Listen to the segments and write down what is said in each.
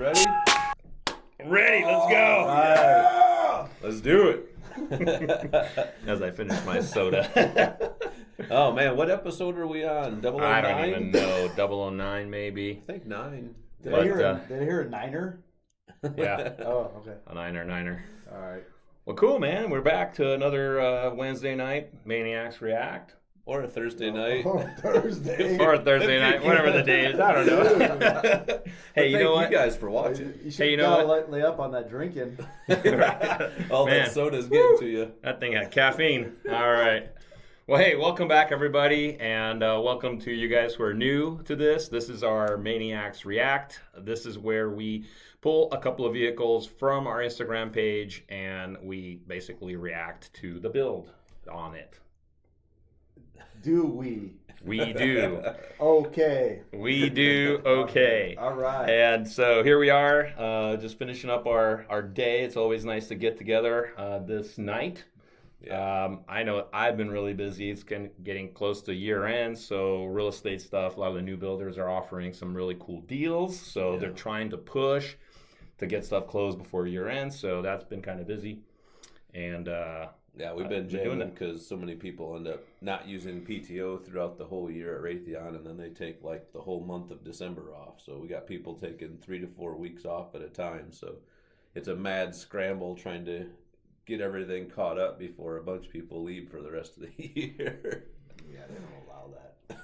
ready? Ready, let's go. Right. Let's do it. As I finish my soda. Oh man, what episode are we on? 009? I don't even know. 009 maybe. I think 9. Did I hear a niner? Yeah. Oh, okay. A niner. All right. Well, cool, man. We're back to another Wednesday night, Maniacs React. Or a Thursday night. Or Thursday. Or a Thursday night, whatever the day is. I don't know. Hey, you know what? Thank you guys for watching. You gotta lay up on that drinking. Right. All Man. that soda's getting to you. That thing had caffeine. All right. Well, hey, welcome back, everybody, and welcome to you guys who are new to this. This is our Maniacs React. This is where we pull a couple of vehicles from our Instagram page, and we basically react to the build on it. Do we? We do. Okay. We do okay. All right. And so here we are, just finishing up our day. It's always nice to get together this night. Yeah. I know I've been really busy. It's getting close to year end, so real estate stuff, a lot of the new builders are offering some really cool deals. So they're trying to push to get stuff closed before year end. So that's been kind of busy. And yeah, we've been jamming because so many people end up not using PTO throughout the whole year at Raytheon, and then they take like the whole month of December off. So we got people taking 3 to 4 weeks off at a time. So it's a mad scramble trying to get everything caught up before a bunch of people leave for the rest of the year. Yeah, they don't allow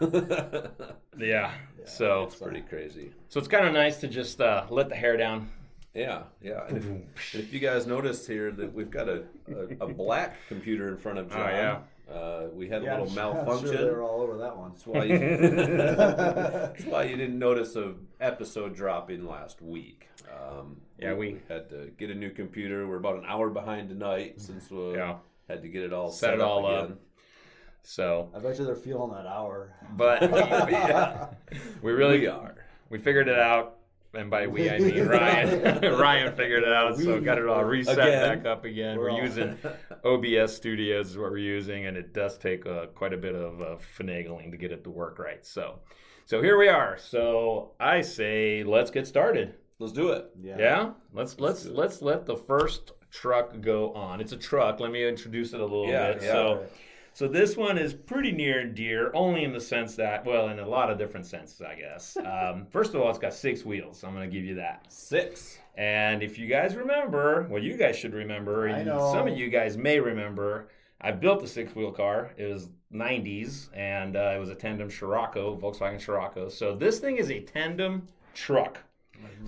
that. yeah. So it's pretty crazy. So it's kind of nice to just let the hair down. Yeah. And if you guys noticed here that we've got a black computer in front of John. Oh, yeah. We had a little malfunction. I'm sure they were all over that one. That's why you didn't notice a episode dropping last week. We had to get a new computer. We're about an hour behind tonight since we had to get it all set up again. So I bet you they're feeling that hour. But we really are. We figured it out. And by we, I mean Ryan. Ryan figured it out, so got it all reset back up again. We're using OBS Studios is what we're using, and it does take quite a bit of finagling to get it to work right. So here we are. So I say let's get started. Let's do it. Yeah. Let's let the first truck go on. It's a truck. Let me introduce it a little bit. Yeah. So this one is pretty near and dear, only in the sense that, well, in a lot of different senses, I guess. First of all, it's got 6 wheels. So I'm going to give you that. 6. And if you guys remember, well, you guys should remember, I know. Some of you guys may remember, I built a 6-wheel car. It was 90s, and it was a tandem Scirocco, Volkswagen Scirocco. So this thing is a tandem truck,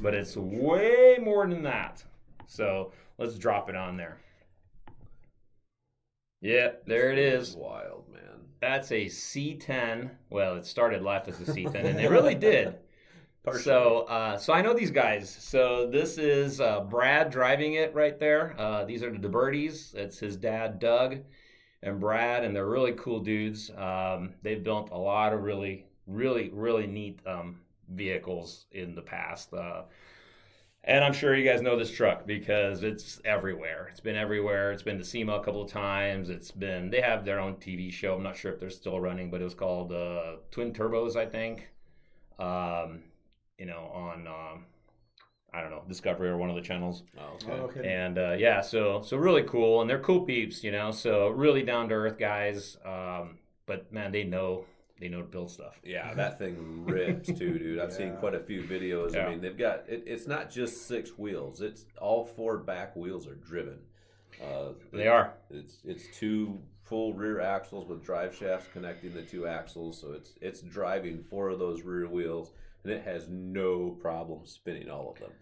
but it's way more than that. So let's drop it on there. Yeah, there it is. Wild, man. That's a C10. Well, it started life as a C10, and it really did. So I know these guys. So this is Brad driving it right there. These are the DeBertis. It's his dad, Doug, and Brad, and they're really cool dudes. They've built a lot of really, really, really neat vehicles in the past. And I'm sure you guys know this truck because it's everywhere. It's been everywhere. It's been to SEMA a couple of times. They have their own TV show. I'm not sure if they're still running, but it was called Twin Turbos, I think. On I don't know, Discovery or one of the channels. Oh, okay. And so really cool, and they're cool peeps, so really down to earth guys. But man, they know to build stuff. Yeah, that thing rips too, dude. I've seen quite a few videos. Yeah. I mean, they've got it's not just 6 wheels. It's all 4 back wheels are driven. They are. It's 2 full rear axles with drive shafts connecting the 2 axles. So it's driving 4 of those rear wheels, and it has no problem spinning all of them.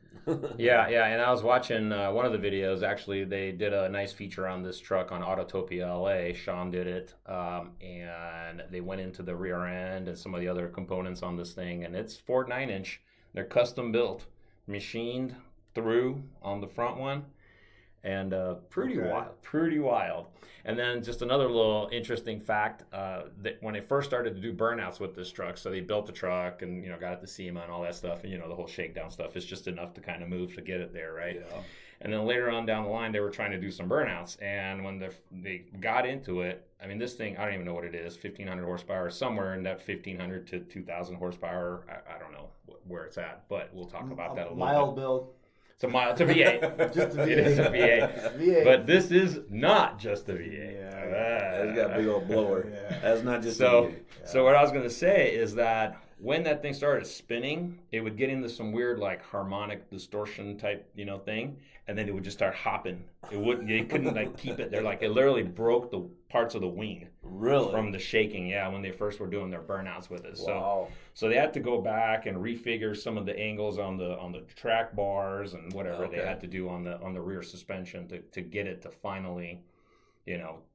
Yeah, and I was watching one of the videos. Actually, they did a nice feature on this truck on Autotopia LA. Sean did it, and they went into the rear end and some of the other components on this thing, and it's Ford 9-inch. They're custom built, machined through on the front one, and pretty wild. And then just another little interesting fact, that when they first started to do burnouts with this truck, so they built the truck and got it to SEMA and all that stuff, and the whole shakedown stuff is just enough to kind of move to get it there, right? Yeah. And then later on down the line, they were trying to do some burnouts, and when they got into it, I mean, this thing, I don't even know what it is, 1,500 horsepower, somewhere in that 1,500 to 2,000 horsepower, I don't know where it's at, but we'll talk about that a little mild bit. build. It's a mild, it's a V8. Just a It is a V8. V8. But this is not just a V8. Yeah. It's got a big old blower. Yeah. That's not just a So, V8. so what I was going to say is that when that thing started spinning, it would get into some weird like harmonic distortion type, thing, and then it would just start hopping. They couldn't like keep it. They're like, it literally broke the parts of the wing. Really? From the shaking, yeah, when they first were doing their burnouts with it. Wow. So they had to go back and refigure some of the angles on the track bars and whatever they had to do on the rear suspension to get it to finally,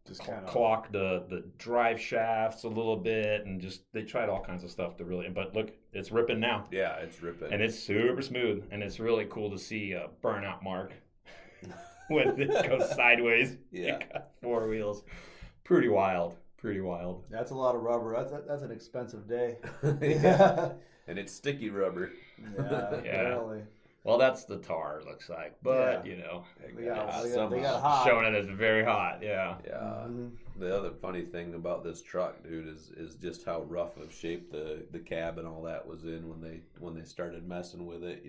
Just kind of clock the drive shafts a little bit, and just they tried all kinds of stuff to really. But look, it's ripping now. Yeah, it's ripping. And it's super smooth, and it's really cool to see a burnout mark when it goes sideways. Yeah. It got 4 wheels. Pretty wild. That's a lot of rubber. That's an expensive day. Yeah. And it's sticky rubber. Yeah, Yeah. apparently. Well, that's the tar, it looks like. But, They Yeah, got hot. showing it as very hot, yeah. Yeah. Mhm. The other funny thing about this truck, dude, is just how rough of shape the cab and all that was in when they started messing with it.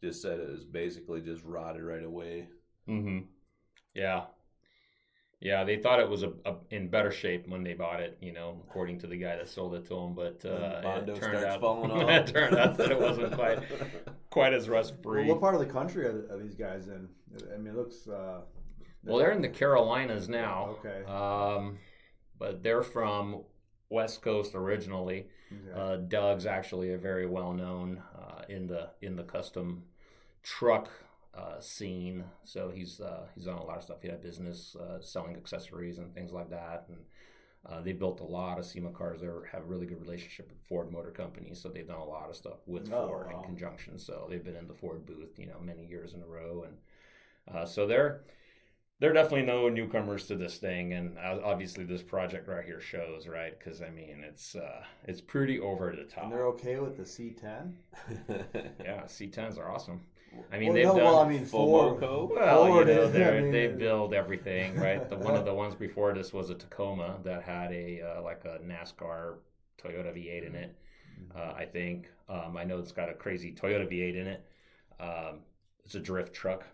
Just said it was basically just rotted right away. Mm-hmm. Yeah, they thought it was in better shape when they bought it, according to the guy that sold it to them. But Bondo it turned starts out, falling off. it turned out that it wasn't quite as rust free. Well, what part of the country are these guys in? I mean, it looks. Well, they're in the Carolinas now. Okay. But they're from West Coast originally. Okay. Doug's actually a very well known in the custom truck scene. So he's done a lot of stuff. He had business selling accessories and things like that. And they built a lot of SEMA cars. They have a really good relationship with Ford Motor Company. So they've done a lot of stuff with Ford in conjunction. So they've been in the Ford booth, many years in a row. And so they're definitely no newcomers to this thing, and obviously this project right here shows, right? Because I mean, it's pretty over the top. And they're okay with the C10. Yeah, C10s are awesome. I mean, Ford. Well, Ford they build everything, right? One of the ones before this was a Tacoma that had a NASCAR Toyota V8 in it. I think I know it's got a crazy Toyota V8 in it. It's a drift truck,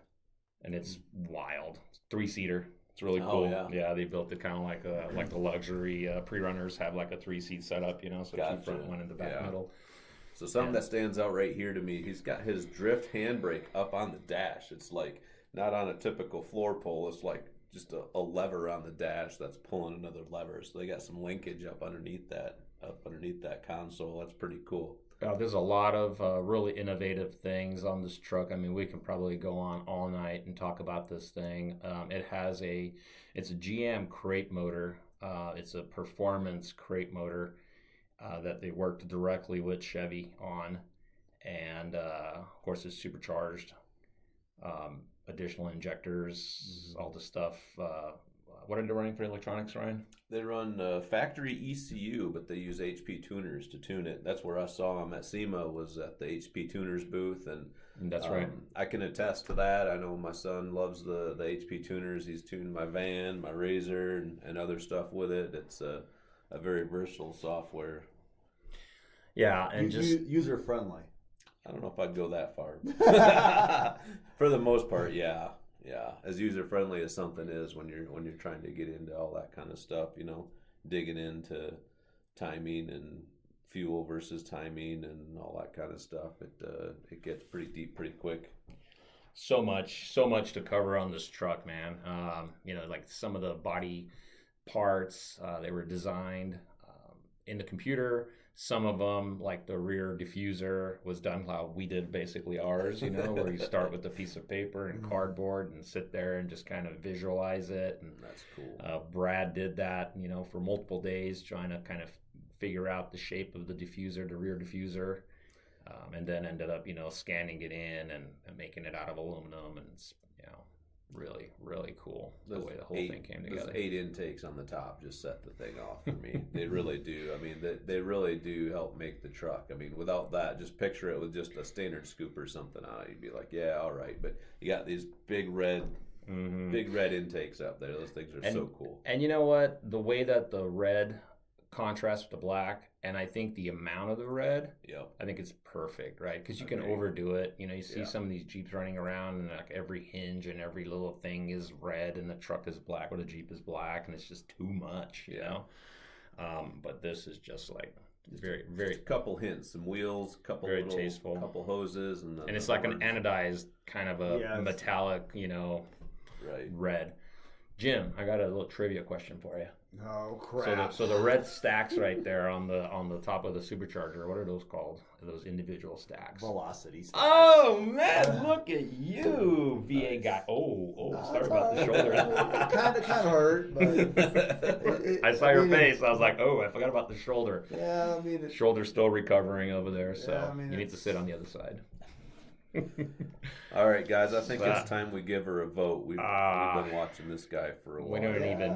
and it's wild. 3-seater. It's really cool. Yeah, they built it kind of like the luxury pre-runners have like a 3-seat setup, so Gotcha. 2 front, 1 in the back middle. So something that stands out right here to me, he's got his drift handbrake up on the dash. It's like not on a typical floor pole. It's like just a lever on the dash that's pulling another lever. So they got some linkage up underneath that console. That's pretty cool. There's a lot of really innovative things on this truck. I mean, we can probably go on all night and talk about this thing. It's a GM crate motor. It's a performance crate motor that they worked directly with Chevy on, and of course it's supercharged. Additional injectors, all the stuff. What are they running for electronics, Ryan? They run factory ECU, but they use HP tuners to tune it. That's where I saw them at SEMA, was at the HP tuners booth, and that's right. I can attest to that. I know my son loves the HP tuners. He's tuned my van, my Razor, and other stuff with it. It's a very versatile software. Yeah, and just user friendly. I don't know if I'd go that far. For the most part, yeah. As user friendly as something is when you're trying to get into all that kind of stuff, digging into timing and fuel versus timing and all that kind of stuff. It gets pretty deep pretty quick. So much to cover on this truck, man. Like some of the body parts, they were designed in the computer. Some of them, like the rear diffuser, was done how we did basically ours, where you start with a piece of paper and cardboard and sit there and just kind of visualize it. And that's cool. Brad did that, for multiple days, trying to kind of figure out the shape of the diffuser, the rear diffuser, and then ended up, scanning it in and making it out of aluminum. And it's, really, really cool the way the whole thing came together. Those 8 intakes on the top just set the thing off for me. They really do. I mean, they really do help make the truck. I mean, without that, just picture it with just a standard scoop or something on it. You'd be like, yeah, all right. But you got these big red intakes up there. Those things are so cool. And you know what? The way that the red contrast with the black, and I think the amount of the red, Yep. I think it's perfect, right? Because you can Agreed. overdo it. You know, you see Yeah. some of these Jeeps running around, and like every hinge and every little thing is red, and the truck is black, or the Jeep is black, and it's just too much, you know. But this is just like very, very. Just a couple hints, some wheels, couple Very little, table. couple hoses, and It's like an anodized kind of a metallic, you know, right. red. Jim, I got a little trivia question for you. Oh crap! So the red stacks right there on the top of the supercharger, what are those called? Those individual stacks. Velocity stacks. Oh man, look at you, VA guy. Oh, sorry about the shoulder. kind of hurt, but I saw your face. I was like, oh, I forgot about the shoulder. Yeah, I mean, Shoulder's still recovering over there, so Yeah, I mean, you need to sit on the other side. All right, guys. I think it's time we give her a vote. We've been watching this guy for a while.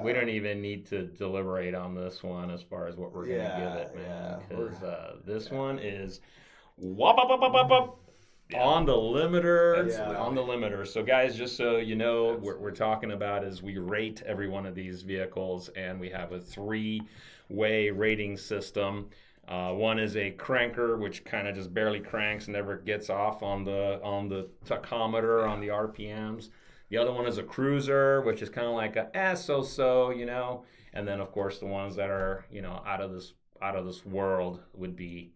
We don't even need to deliberate on this one as far as what we're gonna give it, man. Because this one is on the limiter. Absolutely. On the limiter. So, guys, just so you know, what we're talking about is we rate every one of these vehicles, and we have a 3-way rating system. One is a cranker, which kind of just barely cranks, never gets off on the tachometer, on the RPMs. The other one is a cruiser, which is kind of like a so-so, you know. And then, of course, the ones that are, you know, out of this world would be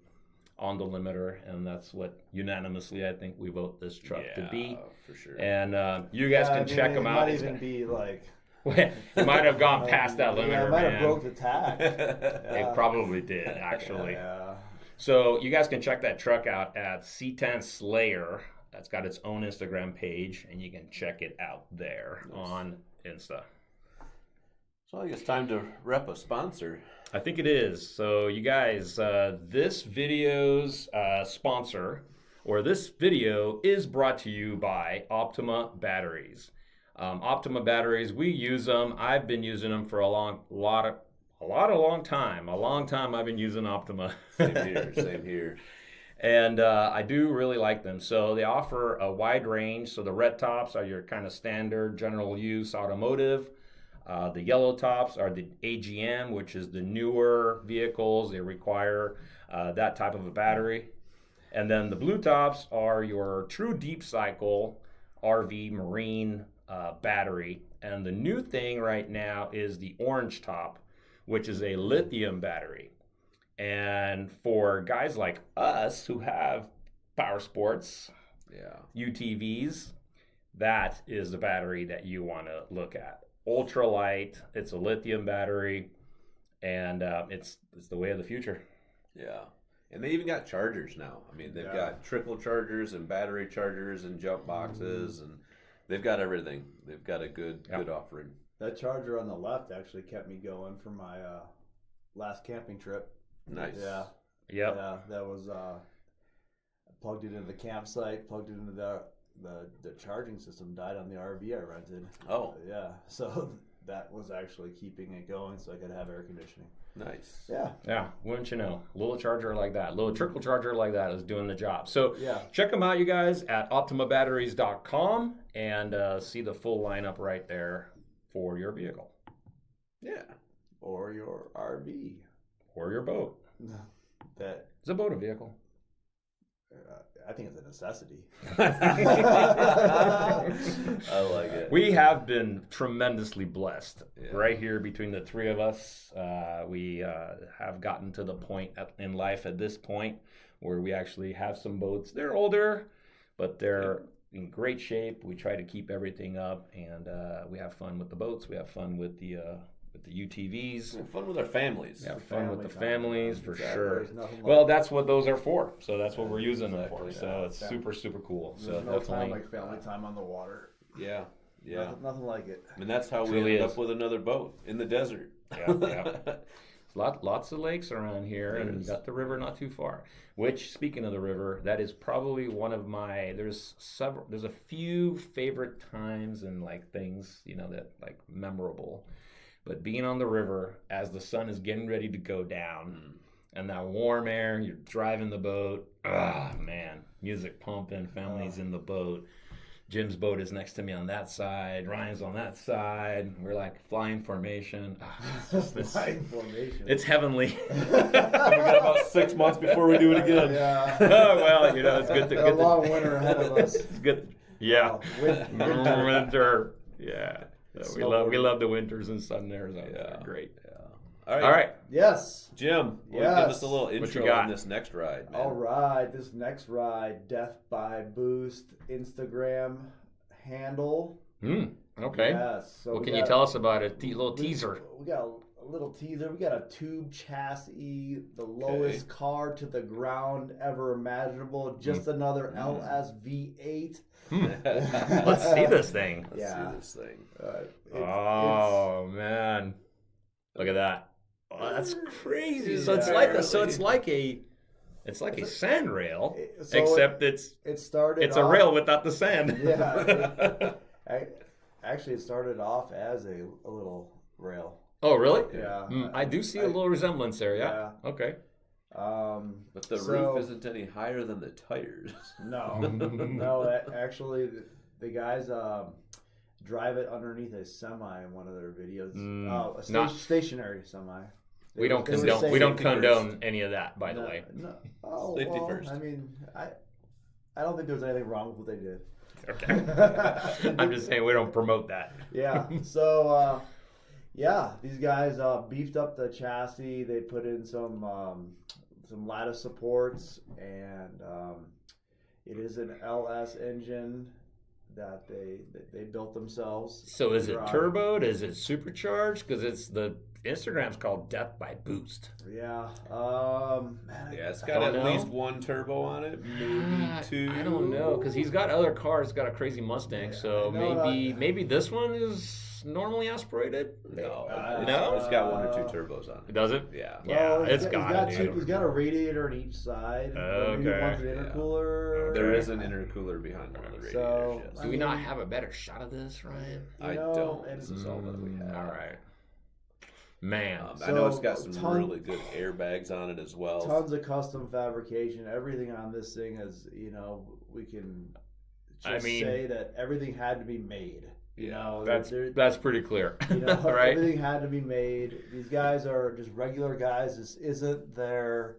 on the limiter, and that's what unanimously I think we vote this truck to be. For sure. And you guys can check them out. It might even be like. It might have gone past that limiter, it might man. have broke the tach. It probably did, actually. Yeah. So you guys can check that truck out at C10 Slayer. That's got its own Instagram page, and you can check it out there on Insta. So I guess time to rep a sponsor. I think it is. So you guys, this video's sponsor, or this video is brought to you by Optima Batteries. Optima batteries, we use them. I've been using them for a long time. A long time I've been using Optima. Same here. And I do really like them. So they offer a wide range. So the red tops are your kind of standard general use automotive. The yellow tops are the AGM, which is the newer vehicles. They require that type of a battery. And then the blue tops are your true deep cycle RV marine battery. And the new thing right now is the orange top, which is a lithium battery. And for guys like us who have power sports, UTVs, that is the battery that you want to look at. Ultralight, it's a lithium battery, and it's the way of the future. Yeah. And they even got chargers now. I mean, they've got trickle chargers and battery chargers and jump boxes, and they've got everything. They've got a good offering. That charger on the left actually kept me going for my last camping trip. Nice. Yeah. Yep. Yeah, that was I plugged it into the campsite, plugged it into the charging system died on the RV I rented. Oh. Yeah. So that was actually keeping it going so I could have air conditioning. Nice. Yeah. Yeah, wouldn't you know? A little charger like that, a little trickle charger like that is doing the job. So Yeah. check them out, you guys, at optimabatteries.com and see the full lineup right there for your vehicle. Yeah. Or your RV. Or your boat. That Is a boat a vehicle? I think it's a necessity. I like it. We have been tremendously blessed Yeah. right here between the three of us. We have gotten to the point in life at this point where we actually have some boats. They're older, but they're in great shape. We try to keep everything up, and we have fun with the boats. We have fun with the UTVs. Have fun with our families. Have fun with the family families time. for Exactly. sure. There's nothing like- Well, that's what those are for. So that's what we're using them for. Exactly. So it's super, super cool. So There's no time definitely. like family time on the water. Yeah. Yeah. Nothing like it. And that's how we Truly ended is. up with another boat in the desert. Yeah. Lots of lakes around here, and Yes. got the river not too far. Which, speaking of the river, that is probably one of my. There's a few favorite times and like things, you know, that like memorable. But being on the river as the sun is getting ready to go down, and that warm air, you're driving the boat. Ah, man, music pumping, families in the boat. Jim's boat is next to me on that side. Ryan's on that side. We're like flying formation. Flying formation. It's heavenly. We got about 6 months before we do it again. Yeah. Oh, well, you know, it's good to Got a long winter ahead of us. It's good. Yeah. Winter. Yeah. So we love the winters in southern Arizona. Yeah. They're great. All right. All right. Yes. Jim, give us a little intro on this next ride, man. All right, this next ride, Death by Boost Instagram handle. Okay. Yes. So What can you tell us about it? Little teaser. We got a little teaser. We got a tube chassis, the lowest car to the ground ever imaginable. Just another LS V8. Let's see this thing. Let's see this thing. Man, look at that. Oh, that's crazy. So Yeah, it's like a sand rail, So except it's a rail without the sand. Yeah. Actually, it started off as a little rail. Oh, really? Yeah. I do see a little resemblance there. Yeah. Okay. But the roof isn't any higher than the tires. No. Actually, the guys drive it underneath a semi in one of their videos. Stationary semi. We don't condone any of that, by the way. No. Safety first. I mean, I don't think there's anything wrong with what they did. Okay. I'm just saying we don't promote that. Yeah. So, these guys beefed up the chassis. They put in some lattice supports, and it is an LS engine that they built themselves. So is it turboed? Is it supercharged? Because the Instagram's called Death by Boost. Yeah. It's got at least one turbo on it, maybe two. I don't know, because he's got other cars. He's got a crazy Mustang, so maybe this one is normally aspirated. No, no. It's got one or two turbos on it. Does it? Yeah. Well, It's got he's got a radiator on each side. Maybe one's an intercooler. There is an intercooler behind one of the radiators. So, yes. Do we not have a better shot of this, Ryan? I don't. This is all that we have. All right. Man. I know it's got some really good airbags on it as well. Tons of custom fabrication. Everything on this thing is, we can say that everything had to be made. That's pretty clear. Right? Everything had to be made. These guys are just regular guys. This isn't their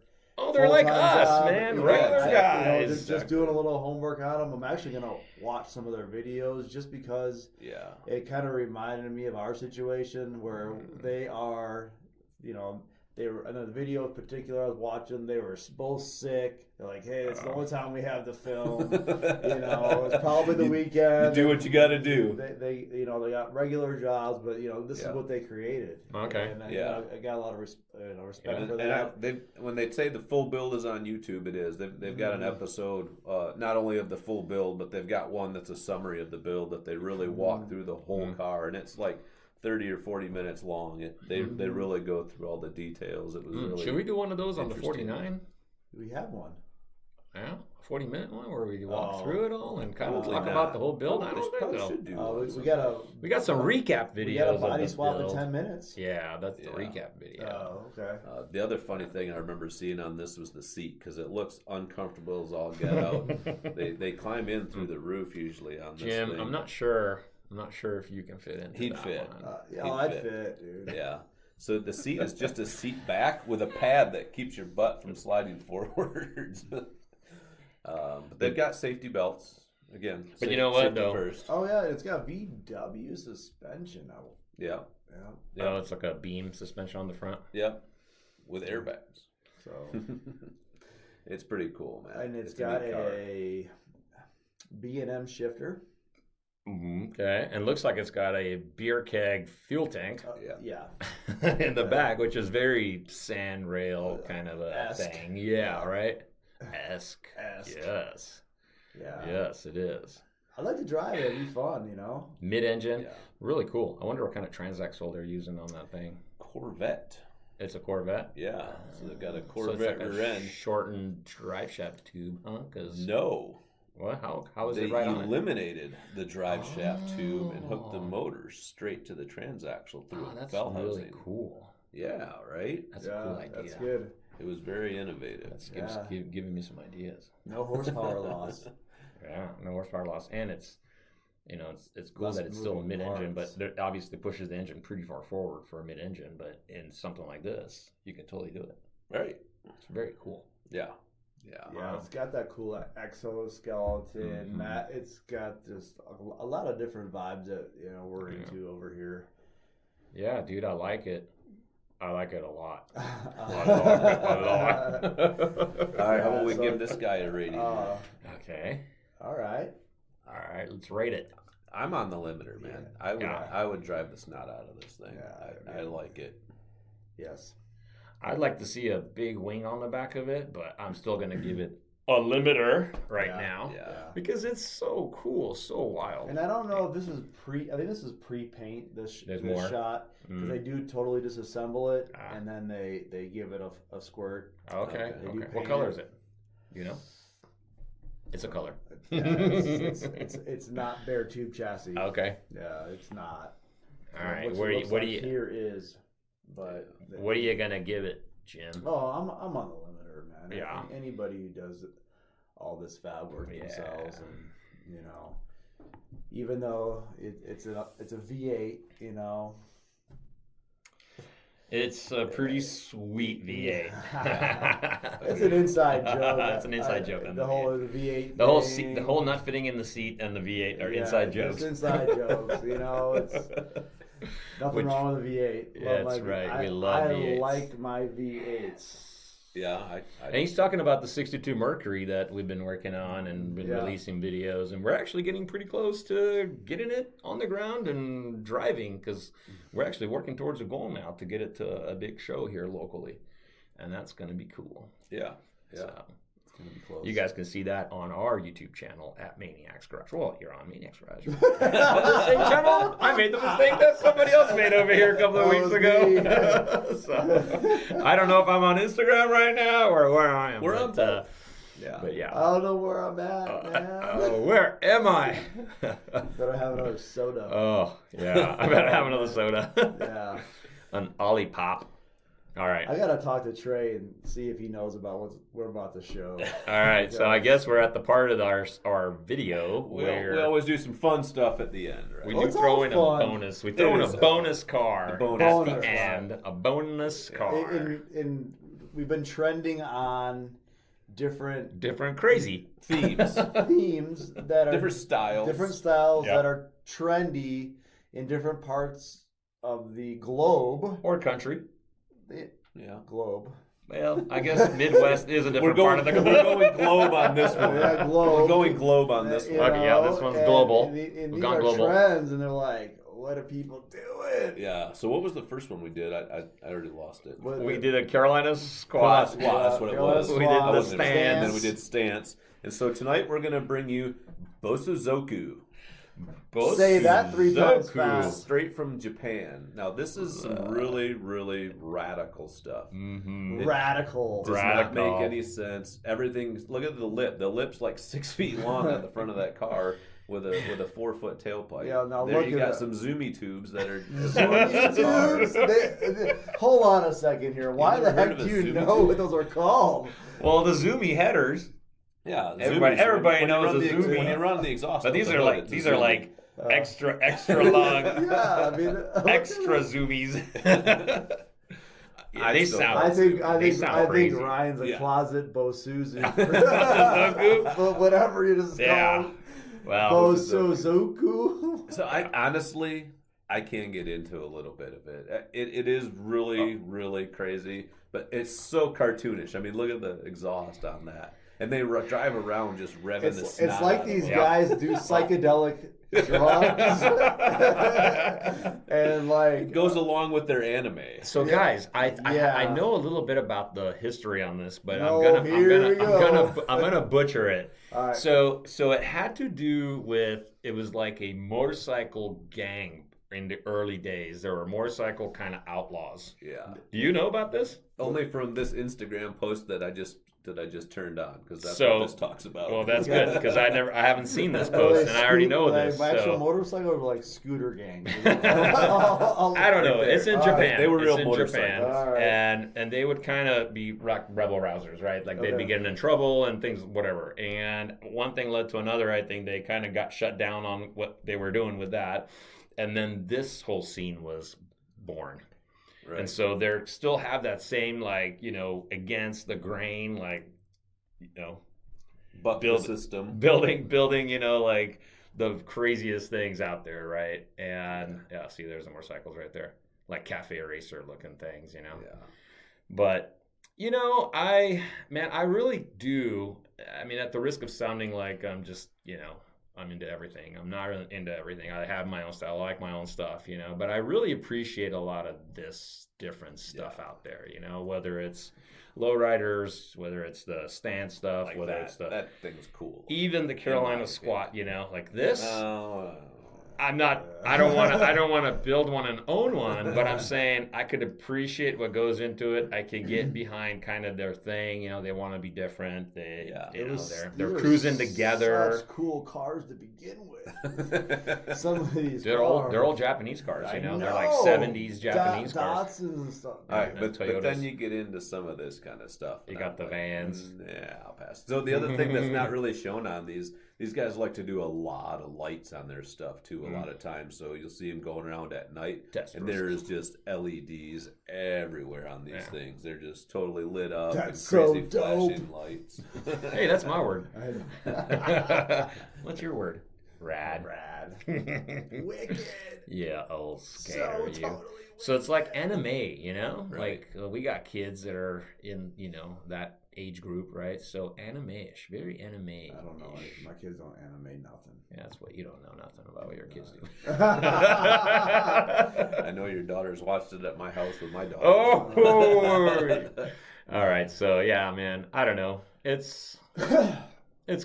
they're like us, job. man. Regular guys. Just doing a little homework on them. I'm actually going to watch some of their videos just because it kind of reminded me of our situation where they are, they were in the video in particular I was watching, they were both sick. They're like, hey, it's the only time we have the film. It's probably the weekend. You do what you got to do. They got regular jobs, but this is what they created. Okay. And I got a lot of respect for that. When they say the full build is on YouTube, it is. They've got an episode not only of the full build, but they've got one that's a summary of the build that they really walk through the whole car, and it's like 30 or 40 minutes long. They really go through all the details. It was really. Should we do one of those on the 49? We have one. Yeah, a 40-minute one where we walk through it all and kind of talk about the whole build. I don't think so. We got some recap videos. We got a body swap in 10 minutes. Yeah, that's the recap video. Oh, okay. The other funny thing I remember seeing on this was the seat, because it looks uncomfortable as all get out. They climb in through the roof usually on this Jim, thing. I'm not sure if you can fit into He'd that fit. one. I'd fit, dude. Yeah. So the seat is just a seat back with a pad that keeps your butt from sliding forwards. But they've got safety belts again. But you know what though? First. Oh yeah, it's got VW suspension. Yeah. Oh, it's like a beam suspension on the front. Yep. With airbags. So it's pretty cool, man. And it's got a B&M shifter. Okay, and looks like it's got a beer keg fuel tank. Yeah. In the back, which is very sand rail kind of a thing. Yeah, right? Esque. Yes. Yeah. Yes, it is. I'd like to drive it. It'd be fun, Mid-engine. Yeah. Really cool. I wonder what kind of transaxle they're using on that thing. Corvette. It's a Corvette? Yeah. So they've got a Corvette rear end. Shortened drive shaft tube, huh? No. What? How is it right on it? They eliminated the drive shaft tube and hooked the motor straight to the transaxle through a bell housing. That's really cool. Yeah, right? That's a cool idea. That's good. It was very innovative. That's giving me some ideas. No horsepower loss. Yeah, no horsepower loss. And it's You know, it's cool Less that it's still a moving mid-engine, parts. but it obviously pushes the engine pretty far forward for a mid-engine. But in something like this, you can totally do it. Right. It's very cool. Yeah. Yeah, it's got that cool exoskeleton. It's got just a lot of different vibes that we're into over here. Yeah, dude, I like it. I like it a lot. All right, how about we give this guy a rating? Okay. All right, let's rate it. I'm on the limiter, man. I would drive the snot out of this thing. Yeah, I like it. Yes. I'd like to see a big wing on the back of it, but I'm still going to give it a limiter now. Yeah. Because it's so cool, so wild. And I don't know if this is I think this is pre-paint, this more? shot. Because they do totally disassemble it, and then they give it a squirt. Okay. What color is it? You know? It's a color. Yeah, it's not bare tube chassis. Okay. Yeah, it's not. All right. What do you here is, but what are you gonna give it, Jim? Oh, I'm on the limiter, man. Yeah. Anybody who does all this fab work themselves, and even though it's a V8, It's a pretty sweet V8. It's an inside joke. That's an inside joke. The whole V8. The whole seat, the whole nut fitting in the seat, and the V8 are inside jokes. It's inside jokes. It's nothing wrong with the V8. That's right. We love V8s. I like my V8s. Yeah, and he's talking about the 62 Mercury that we've been working on and been releasing videos, and we're actually getting pretty close to getting it on the ground and driving, because we're actually working towards a goal now to get it to a big show here locally, and that's going to be cool. Yeah. So, it's going to be close. You guys can see that on our YouTube channel at Maniacs Garage. Well, you're on Maniacs Garage. On the same channel, I made the mistake that somebody else made over here a couple of weeks ago. So, I don't know if I'm on Instagram right now or where I am. We're on but I don't know where I'm at, man. Where am I? Better have another soda. Oh, yeah. I better have another soda. Yeah. An Ollie Pop. All right. I gotta talk to Trey and see if he knows about what we're about to show. All right, so I guess we're at the part of our video where we always do some fun stuff at the end, right? we do throw in a bonus. We throw in a bonus car at the end. A bonus car. And we've been trending on different crazy themes that are different styles that are trendy in different parts of the globe or country. Globe. Well, I guess Midwest is a different part of the globe. We're going globe on this one. Yeah, globe. We're going globe on this one. Okay, yeah, this one's global. And We've these gone are global. trends, and they're like, what are people doing? Yeah. So what was the first one we did? I already lost it. We did a Carolina squat. That's what it was. We did the stance. And then we did stance. And so tonight we're going to bring you Bosozoku. Say that 3 times fast. Straight from Japan. Now this is some really, really radical stuff. Mm-hmm. Radical. Does not make any sense. Everything. Look at the lip. The lip's like 6 feet long at the front of that car with a 4-foot tailpipe. Yeah. Now there look you at got some zoomy tubes that are. Zoomy tubes. Hold on a second here. Why the heck do you know what those are called? Well, the zoomy headers. Yeah, everybody knows the zoomy. When you run the exhaust. But these are like extra long, yeah, I mean, extra zoomies. Yeah, they sound. I think crazy. Ryan's a closet Bosuzu. Bosuzoku? But whatever you just call it. Well, Bosuzoku. So I can get into a little bit of it. It is really, really crazy, but it's so cartoonish. I mean, look at the exhaust on that. And they drive around just revving the snot. It's like these guys do psychedelic drugs. And like it goes along with their anime. So guys, I know a little bit about the history on this, but I'm gonna butcher it. All right. So it had to do with, it was like a motorcycle gang in the early days. There were motorcycle kind of outlaws. Yeah. Do you know about this? Only from this Instagram post that I just that I just turned on because that's So- what this talks about. Well, that's good because I haven't seen this post, and I already know this. Actual So. motorcycle or like scooter gang? I don't know. It's in Japan. They were real it's in motorcycles. Japan. All right. And they would kind of be rebel rousers, right? Like they'd be Okay. getting in trouble and things, whatever. And one thing led to another. I think they kind of got shut down on what they were doing with that. And then this whole scene was born. Right. And so they still have that same, like, against the grain, like, Buck build- the system. building, like the craziest things out there, right? And yeah, see, there's the motorcycles right there, like cafe racer looking things, Yeah. But I really do. I mean, at the risk of sounding like I'm just, I'm into everything. I'm not really into everything. I have my own style. I like my own stuff, but I really appreciate a lot of this different stuff out there, whether it's lowriders, whether it's the stand stuff, Like whether that, it's the that thing's cool. even the Carolina squat, like this. No. I'm not. I don't want to build one and own one, but I'm saying I could appreciate what goes into it. I could get behind kind of their thing. They want to be different. They're cruising together. Such cool cars to begin with. Some of these They're old Japanese cars. They're like 70s Japanese cars. Datsuns and stuff. All right, but Toyotas. then you get into some of this kind of stuff. You and got I'm the like, vans. Yeah, I'll pass. So the other thing that's not really shown on these guys like to do a lot of lights on their stuff too. A lot of times, so you'll see them going around at night, and there is just LEDs everywhere on these things. They're just totally lit up That's and crazy so dope. flashing lights. Hey, that's my word. What's your word? Rad. Wicked. Yeah, I'll scare So you. totally So it's like anime, Right. Like we got kids that are in, that age group, right? So anime-ish, very anime-ish. I don't know. My kids don't animate nothing. Yeah, that's what you don't know nothing about what your kids do. I know your daughters watched it at my house with my daughter. Oh, all right. So yeah, man, I don't know. It's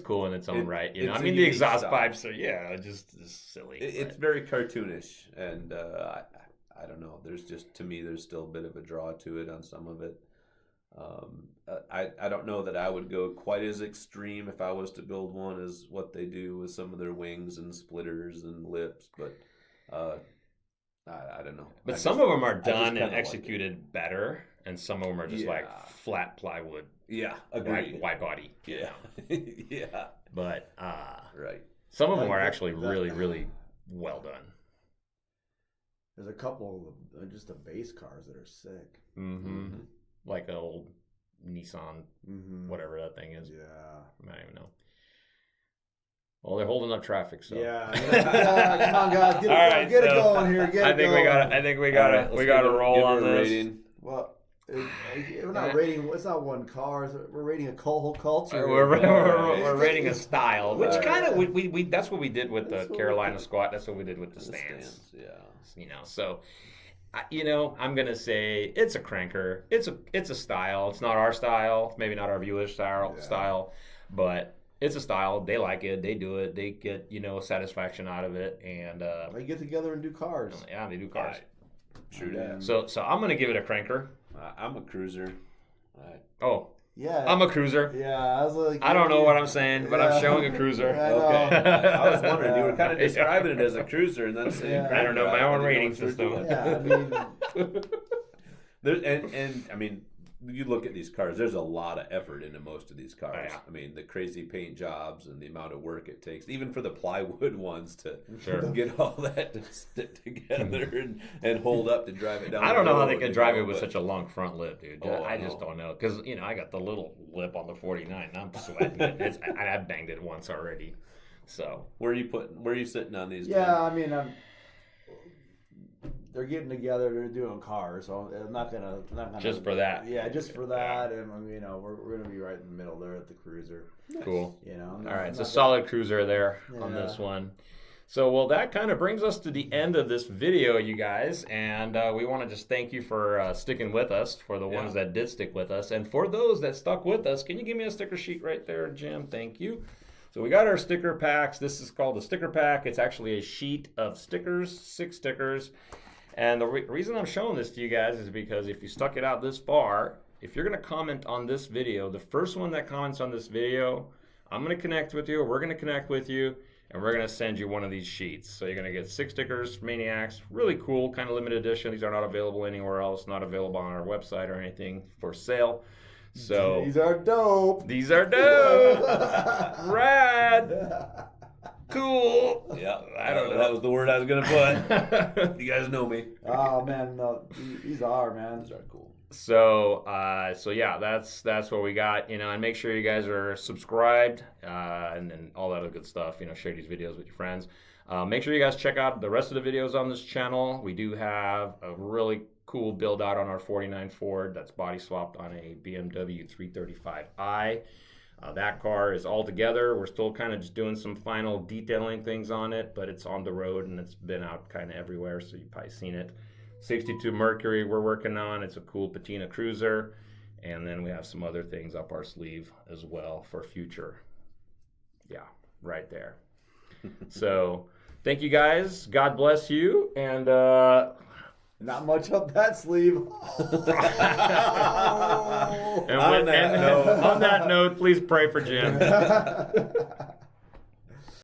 cool in its own right. it's I a mean, the unique exhaust style. pipes are just silly. It's very cartoonish, and I don't know. To me, there's still a bit of a draw to it on some of it. I don't know that I would go quite as extreme if I was to build one as what they do with some of their wings and splitters and lips, but I don't know. But some of them are done kinda and like executed better, and some of them are just like flat plywood. Yeah, agreed. Wide body. Yeah, yeah. But Right. some of them are actually really, really well done. There's a couple of just the base cars that are sick. Mm-hmm. Like an old Nissan, whatever that thing is. Yeah. I don't even know. Well, they're holding up traffic, so Yeah. Come on, guys, get it going here. I think we got it. We got to roll on this. Rating. Well, we're not rating. It's not one car. We're rating a whole culture. We're rating a style, which Right. kind of we that's what we did with That's the what Carolina squat. That's what we did with the stands. Yeah. So. I'm gonna say it's a cranker. It's a style. It's not our style. Maybe not our viewers' style, but it's a style. They like it. They do it. They get satisfaction out of it, and They get together and do cars. yeah, they do cars. True that. So I'm gonna give it a cranker. I'm a cruiser. Oh, Yeah. I'm a cruiser. Yeah, I was like. I don't know what I'm saying, but I'm showing a cruiser. Yeah, I know. Okay. I was wondering, you were kind of describing it as a cruiser and then saying Yeah. I don't know my own rating system. Yeah, I mean, There's and I mean, you look at these cars. There's a lot of effort into most of these cars. Oh, yeah. I mean, the crazy paint jobs and the amount of work it takes, even for the plywood ones to get all that to stick together and hold up to drive it down. I don't the know how road, they could drive it with such a long front lip, dude. Oh, I just don't know, because I got the little lip on the 49, and I'm sweating it. I banged it once already. So Where are you sitting on these? yeah, I mean, they're getting together. They're doing cars, so I'm not gonna just for that. Yeah, just for that, and we're gonna be right in the middle there at the cruiser. Cool. I'm All not- right, I'm it's a not solid cruiser there on Yeah. this one. So, well, that kind of brings us to the end of this video, you guys. And we want to just thank you for sticking with us, for the ones that did stick with us. And for those that stuck with us, can you give me a sticker sheet right there, Jim? Thank you. So we got our sticker packs. This is called a sticker pack. It's actually a sheet of stickers, 6 stickers. And the reason I'm showing this to you guys is because if you stuck it out this far, if you're going to comment on this video, the first one that comments on this video, I'm going to connect with you, we're going to connect with you, and we're going to send you one of these sheets. So you're going to get 6 stickers, Maniacs, really cool, kind of limited edition. These are not available anywhere else, not available on our website or anything for sale. So these are dope. These are dope. Rad. Cool. Yeah, I don't know. That was the word I was going to put. You guys know me. Oh, man, no, these are, man. These are cool. So yeah, that's what we got, you know, and make sure you guys are subscribed, and then all that other good stuff, you know, share these videos with your friends. Make sure you guys check out the rest of the videos on this channel. We do have a really cool build out on our 49 Ford that's body swapped on a BMW 335i. That car is all together. We're still kind of just doing some final detailing things on it, but it's on the road and it's been out kind of everywhere, so you've probably seen it. 62 Mercury we're working on. It's a cool patina cruiser. And then we have some other things up our sleeve as well for future. Yeah, right there. So thank you guys. God bless you. And not much up that sleeve. And on that note, please pray for Jim.